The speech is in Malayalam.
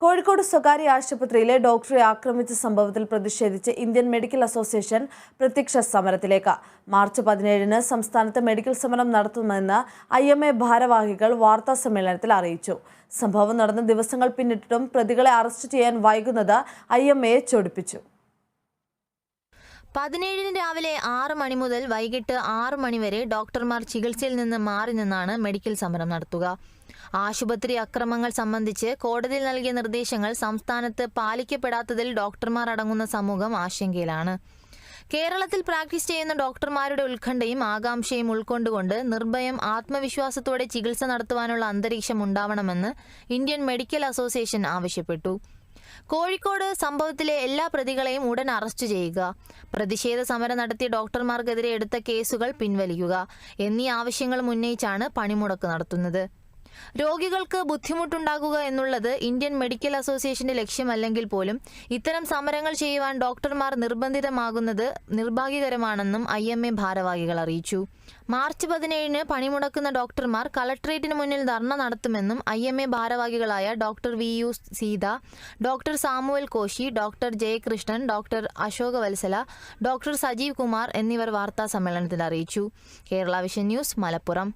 കോഴിക്കോട് സ്വകാര്യ ആശുപത്രിയിലെ ഡോക്ടറെ ആക്രമിച്ച സംഭവത്തിൽ പ്രതിഷേധിച്ച് ഇന്ത്യൻ മെഡിക്കൽ അസോസിയേഷൻ പ്രത്യക്ഷ സമരത്തിലേക്ക്. മാർച്ച് 17-ന് സംസ്ഥാനത്ത് മെഡിക്കൽ സമരം നടത്തുമെന്ന് IMA ഭാരവാഹികൾ വാർത്താസമ്മേളനത്തിൽ അറിയിച്ചു. സംഭവം നടന്ന ദിവസങ്ങൾ പിന്നിട്ടിട്ടും പ്രതികളെ അറസ്റ്റ് ചെയ്യാൻ വൈകുന്നത് IMAയെ ചൊടിപ്പിച്ചു. 17-ന് രാവിലെ 6 മണി മുതൽ വൈകിട്ട് 6 മണി വരെ ഡോക്ടർമാർ ചികിത്സയിൽ നിന്ന് മാറി നിന്നാണ് മെഡിക്കൽ സമരം നടത്തുക. ആശുപത്രി അക്രമങ്ങൾ സംബന്ധിച്ച് കോടതിയിൽ നൽകിയ നിർദ്ദേശങ്ങൾ സംസ്ഥാനത്ത് പാലിക്കപ്പെടാത്തതിൽ ഡോക്ടർമാർ അടങ്ങുന്ന സമൂഹം ആശങ്കയിലാണ്. കേരളത്തിൽ പ്രാക്ടീസ് ചെയ്യുന്ന ഡോക്ടർമാരുടെ ഉത്കണ്ഠയും ആകാംക്ഷയും ഉൾക്കൊണ്ടുകൊണ്ട് നിർഭയം ആത്മവിശ്വാസത്തോടെ ചികിത്സ നടത്തുവാനുള്ള അന്തരീക്ഷം ഉണ്ടാവണമെന്ന് ഇന്ത്യൻ മെഡിക്കൽ അസോസിയേഷൻ ആവശ്യപ്പെട്ടു. കോഴിക്കോട് സംഭവത്തിലെ എല്ലാ പ്രതികളെയും ഉടൻ അറസ്റ്റ് ചെയ്യുക, പ്രതിഷേധ സമരം നടത്തിയ ഡോക്ടർമാർക്കെതിരെ എടുത്ത കേസുകൾ പിൻവലിക്കുക എന്നീ ആവശ്യങ്ങൾ ഉന്നയിച്ചാണ് പണിമുടക്ക് നടത്തുന്നത്. രോഗികൾക്ക് ബുദ്ധിമുട്ടുണ്ടാകുക എന്നുള്ളത് ഇന്ത്യൻ മെഡിക്കൽ അസോസിയേഷന്റെ ലക്ഷ്യമല്ലെങ്കിൽ പോലും ഇത്തരം സമരങ്ങൾ ചെയ്യുവാൻ ഡോക്ടർമാർ നിർബന്ധിതമാകുന്നത് നിർഭാഗ്യകരമാണെന്നും IMA ഭാരവാഹികൾ അറിയിച്ചു. മാർച്ച് 17-ന് പണിമുടക്കുന്ന ഡോക്ടർമാർ കളക്ടറേറ്റിന് മുന്നിൽ ധർണ നടത്തുമെന്നും IMA ഭാരവാഹികളായ doctor VU Seetha, doctor Samuel Koshy, doctor Jayakrishnan, doctor Ashoka Vatsala, doctor Sajeev Kumar എന്നിവർ വാർത്താ സമ്മേളനത്തിൽ അറിയിച്ചു. Kerala vision news, Malappuram.